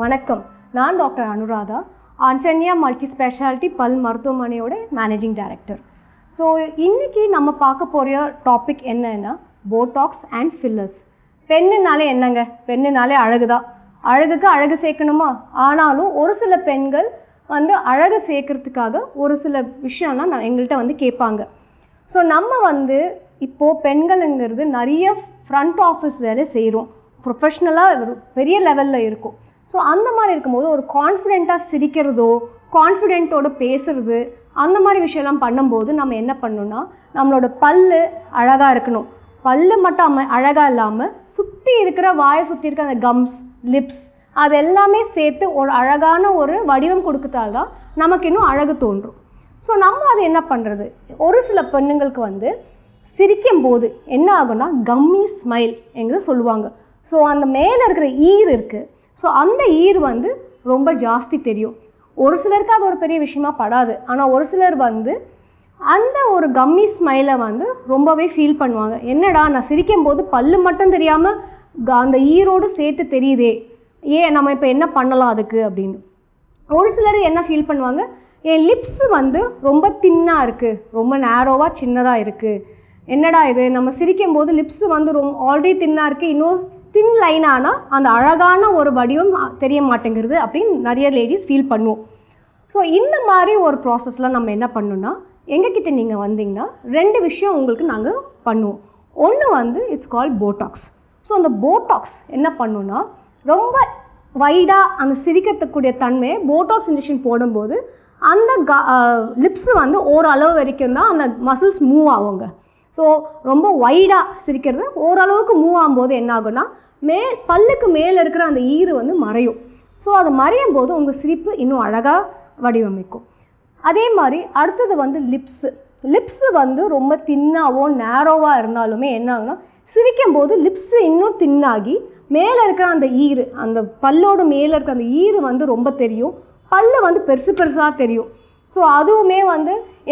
வணக்கம். நான் doctor Anuradha, ஆஞ்சன்யா multi speciality பல் மருத்துவமனையோட மேனேஜிங் டைரக்டர். ஸோ இன்றைக்கி நம்ம பார்க்க போகிற டாபிக் என்னன்னா போட்டாக்ஸ் அண்ட் ஃபில்லர்ஸ். பெண்ணுனாலே என்னங்க, பெண்ணுனாலே அழகு தான். அழகுக்கு அழகு சேர்க்கணுமா? ஆனாலும் ஒரு சில பெண்கள் அழகு சேர்க்கறதுக்காக ஒரு சில விஷயம்லாம் எங்கள்கிட்ட கேட்பாங்க. ஸோ நம்ம இப்போது பெண்கள்ங்கிறது நிறைய ஃப்ரண்ட் ஆஃபீஸ் வேலை செய்கிறோம், ப்ரொஃபஷ்னலாக பெரிய லெவலில் இருக்கும். ஸோ அந்த மாதிரி இருக்கும்போது ஒரு கான்ஃபிடெண்ட்டாக சிரிக்கிறதோ, கான்ஃபிடென்ட்டோடு பேசுகிறது, அந்த மாதிரி விஷயம்லாம் பண்ணும்போது நம்ம என்ன பண்ணணும்னா, நம்மளோட பல் அழகாக இருக்கணும். பல் மட்டும் அழகாக இல்லாமல் சுற்றி இருக்கிற வாயை சுற்றி இருக்கிற அந்த கம்ஸ், லிப்ஸ், அது எல்லாமே சேர்த்து ஒரு அழகான ஒரு வடிவம் கொடுக்கறதால தான் நமக்கு இன்னும் அழகு தோன்றும். ஸோ நம்ம அது என்ன பண்ணுறது, ஒரு சில பெண்ணுங்களுக்கு சிரிக்கும் போது என்ன ஆகும்னா கம்மி ஸ்மைல் எங்கிறது சொல்லுவாங்க. ஸோ அந்த மேலே இருக்கிற ஈர் இருக்குது, ஸோ அந்த ஈர் ரொம்ப ஜாஸ்தி தெரியும். ஒரு சிலருக்கு அது ஒரு பெரிய விஷயமா படாது. ஆனால் ஒரு சிலர் அந்த ஒரு கம்மி ஸ்மைலை ரொம்பவே ஃபீல் பண்ணுவாங்க. என்னடா நான் சிரிக்கும் போது பல்லு மட்டும் தெரியாமல் அந்த ஈரோடு சேர்த்து தெரியுதே, ஏன் நம்ம இப்போ என்ன பண்ணலாம் அதுக்கு அப்படின்னு. ஒரு சிலர் என்ன ஃபீல் பண்ணுவாங்க, என் லிப்ஸு ரொம்ப தின்னாக இருக்குது, ரொம்ப நேரோவாக சின்னதாக இருக்குது, என்னடா இது நம்ம சிரிக்கும் போது லிப்ஸு ரொம்ப ஆல்ரெடி தின்னாக இருக்குது, இன்னும் தின் லைன் ஆனால் அந்த அழகான ஒரு வடிவம் தெரிய மாட்டேங்கிறது அப்படின்னு நிறைய லேடிஸ் ஃபீல் பண்ணுவோம். ஸோ இந்த மாதிரி ஒரு ப்ராசஸ்லாம் நம்ம என்ன பண்ணணும்னா, எங்ககிட்ட நீங்கள் வந்தீங்கன்னா 2 விஷயம் உங்களுக்கு நாங்கள் பண்ணுவோம். ஒன்று இட்ஸ் கால்ட் போட்டாக்ஸ். ஸோ அந்த போட்டாக்ஸ் என்ன பண்ணுன்னா, ரொம்ப வைடாக அந்த சிரிக்கிறதுக்கூடிய தன்மையை போட்டாக்ஸ் இன்ஜெக்ஷன் போடும்போது அந்த லிப்ஸு ஓரளவு வரைக்கும் தான் அந்த மசில்ஸ் மூவ் ஆகுங்க. ஸோ ரொம்ப வைடாக சிரிக்கிறது ஓரளவுக்கு மூவ் ஆகும்போது என்ன ஆகுன்னா, பல்லுக்கு மேலே இருக்கிற அந்த ஈர் மறையும். ஸோ அது மறையும் போது உங்கள் சிரிப்பு இன்னும் அழகாக வடிவமைக்கும். அதே மாதிரி அடுத்தது லிப்ஸு ரொம்ப தின்னாவோ நேரோவாக இருந்தாலுமே என்ன ஆகுனா, சிரிக்கும் போது லிப்ஸு இன்னும் தின்னாகி மேலே இருக்கிற அந்த ஈர், அந்த பல்லோடு மேலே இருக்கிற அந்த ஈர் ரொம்ப தெரியும், பல்லு பெருசு பெருசாக தெரியும். ஸோ அதுவுமே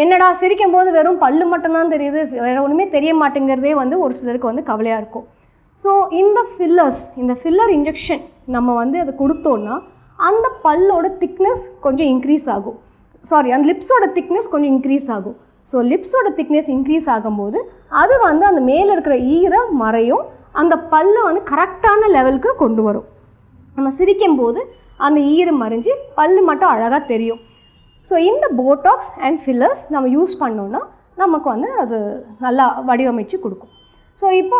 என்னடா சிரிக்கும் போது வெறும் பல்லு மட்டும்தான் தெரியுது, வேறு ஒன்றுமே தெரிய மாட்டேங்கிறதே ஒரு சிலருக்கு கவலையாக இருக்கும். ஸோ இந்த ஃபில்லர் இன்ஜெக்ஷன் நம்ம அதை கொடுத்தோன்னா அந்த பல்லோட திக்னஸ் கொஞ்சம் இன்க்ரீஸ் ஆகும். அந்த லிப்ஸோட திக்னஸ் கொஞ்சம் இன்க்ரீஸ் ஆகும். ஸோ லிப்ஸோட திக்னஸ் இன்க்ரீஸ் ஆகும்போது அது அந்த மேலே இருக்கிற ஈரை மறையும், அந்த பல்லு கரெக்டான லெவலுக்கு கொண்டு வரும். நம்ம சிரிக்கும் போது அந்த ஈரை மறைஞ்சி பல்லு மட்டும் அழகாக தெரியும். ஸோ இந்த போட்டாக்ஸ் அண்ட் ஃபில்லர்ஸ் நம்ம யூஸ் பண்ணோன்னா நமக்கு அது நல்லா வடிவமைச்சு கொடுக்கும். ஸோ இப்போ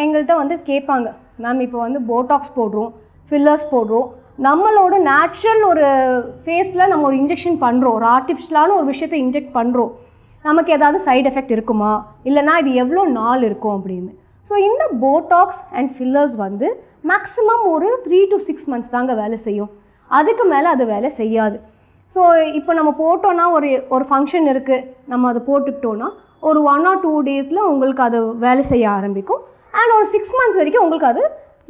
எங்கள்கிட்ட கேட்பாங்க, மேம் இப்போ போட்டாக்ஸ் போடுறோம், ஃபில்லர்ஸ் போடுறோம், நம்மளோட நேச்சுரல் ஒரு ஃபேஸில் நம்ம ஒரு இன்ஜெக்ஷன் பண்ணுறோம், ஒரு ஆர்டிஃபிஷியலான ஒரு விஷயத்தை இன்ஜெக்ட் பண்ணுறோம், நமக்கு ஏதாவது சைடு எஃபெக்ட் இருக்குமா, இல்லைனா இது எவ்வளோ நாள் இருக்கும் அப்படின்னு. ஸோ இந்த போட்டாக்ஸ் அண்ட் ஃபில்லர்ஸ் மேக்ஸிமம் ஒரு 3 to 6 months தாங்க வேலை செய்யும், அதுக்கு மேலே அது வேலை செய்யாது. ஸோ இப்போ நம்ம போட்டோன்னா ஒரு ஃபங்க்ஷன் இருக்குது, நம்ம அதை போட்டுக்கிட்டோன்னா ஒரு 1 or 2 days உங்களுக்கு அது வேலை செய்ய ஆரம்பிக்கும். அண்ட் ஒரு 6 months வரைக்கும் உங்களுக்கு அது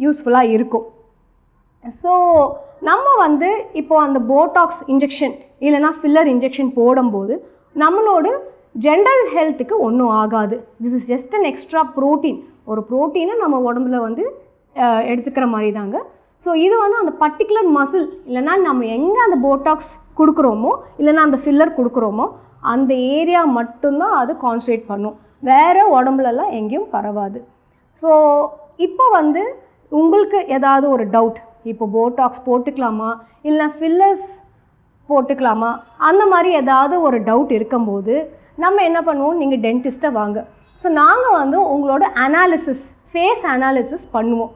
யூஸ்ஃபுல்லாக இருக்கும். ஸோ நம்ம இப்போது அந்த போட்டாக்ஸ் இன்ஜெக்ஷன் இல்லைனா ஃபில்லர் இன்ஜெக்ஷன் போடும்போது நம்மளோட ஜென்ரல் ஹெல்த்துக்கு ஒன்றும் ஆகாது. This is just an extra protein, ஒரு ப்ரோட்டீனை நம்ம உடம்புல எடுத்துக்கிற மாதிரி தாங்க. ஸோ இது அந்த பர்டிகுலர் மசில் இல்லைனா நம்ம எங்கே அந்த போட்டாக்ஸ் கொடுக்குறோமோ இல்லைனா அந்த ஃபில்லர் கொடுக்குறோமோ அந்த ஏரியா மட்டும்தான் அது கான்சன்ட்ரேட் பண்ணும், வேறு உடம்புலலாம் எங்கேயும் பரவாது. ஸோ இப்போ உங்களுக்கு ஏதாவது ஒரு டவுட், இப்போ போட்டாக்ஸ் போட்டுக்கலாமா இல்லை ஃபில்லர்ஸ் போட்டுக்கலாமா, அந்த மாதிரி ஏதாவது ஒரு டவுட் இருக்கும்போது நம்ம என்ன பண்ணுவோம், நீங்கள் டென்டிஸ்ட்டை வாங்க. ஸோ நாங்கள் உங்களோட அனாலிசிஸ், ஃபேஸ் அனாலிசிஸ் பண்ணுவோம்.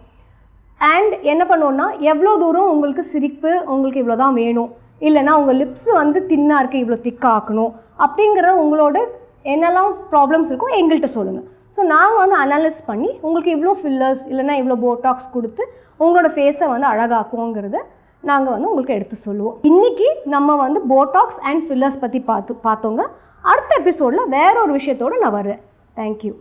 அண்ட் என்ன பண்ணுவோன்னா, எவ்வளோ தூரம் உங்களுக்கு சிரிப்பு உங்களுக்கு இவ்வளோ தான் வேணும், இல்லைனா உங்கள் லிப்ஸு தின்னாக இருக்குது இவ்வளோ திக்காக ஆக்கணும் அப்படிங்கிற உங்களோட என்னெல்லாம் ப்ராப்ளம்ஸ் இருக்கோ எங்கள்கிட்ட சொல்லுங்கள். ஸோ நாங்கள் அனலைஸ் பண்ணி உங்களுக்கு இவ்வளோ ஃபில்லர்ஸ் இல்லைனா இவ்வளோ போட்டாக்ஸ் கொடுத்து உங்களோட ஃபேஸை அழகாக்குவோங்கிறத நாங்கள் உங்களுக்கு எடுத்து சொல்லுவோம். இன்றைக்கி நம்ம போட்டாக்ஸ் அண்ட் ஃபில்லர்ஸ் பற்றி பார்த்தோங்க. அடுத்த எபிசோடில் வேற ஒரு விஷயத்தோடு நான் வர்றேன். தேங்க்யூ.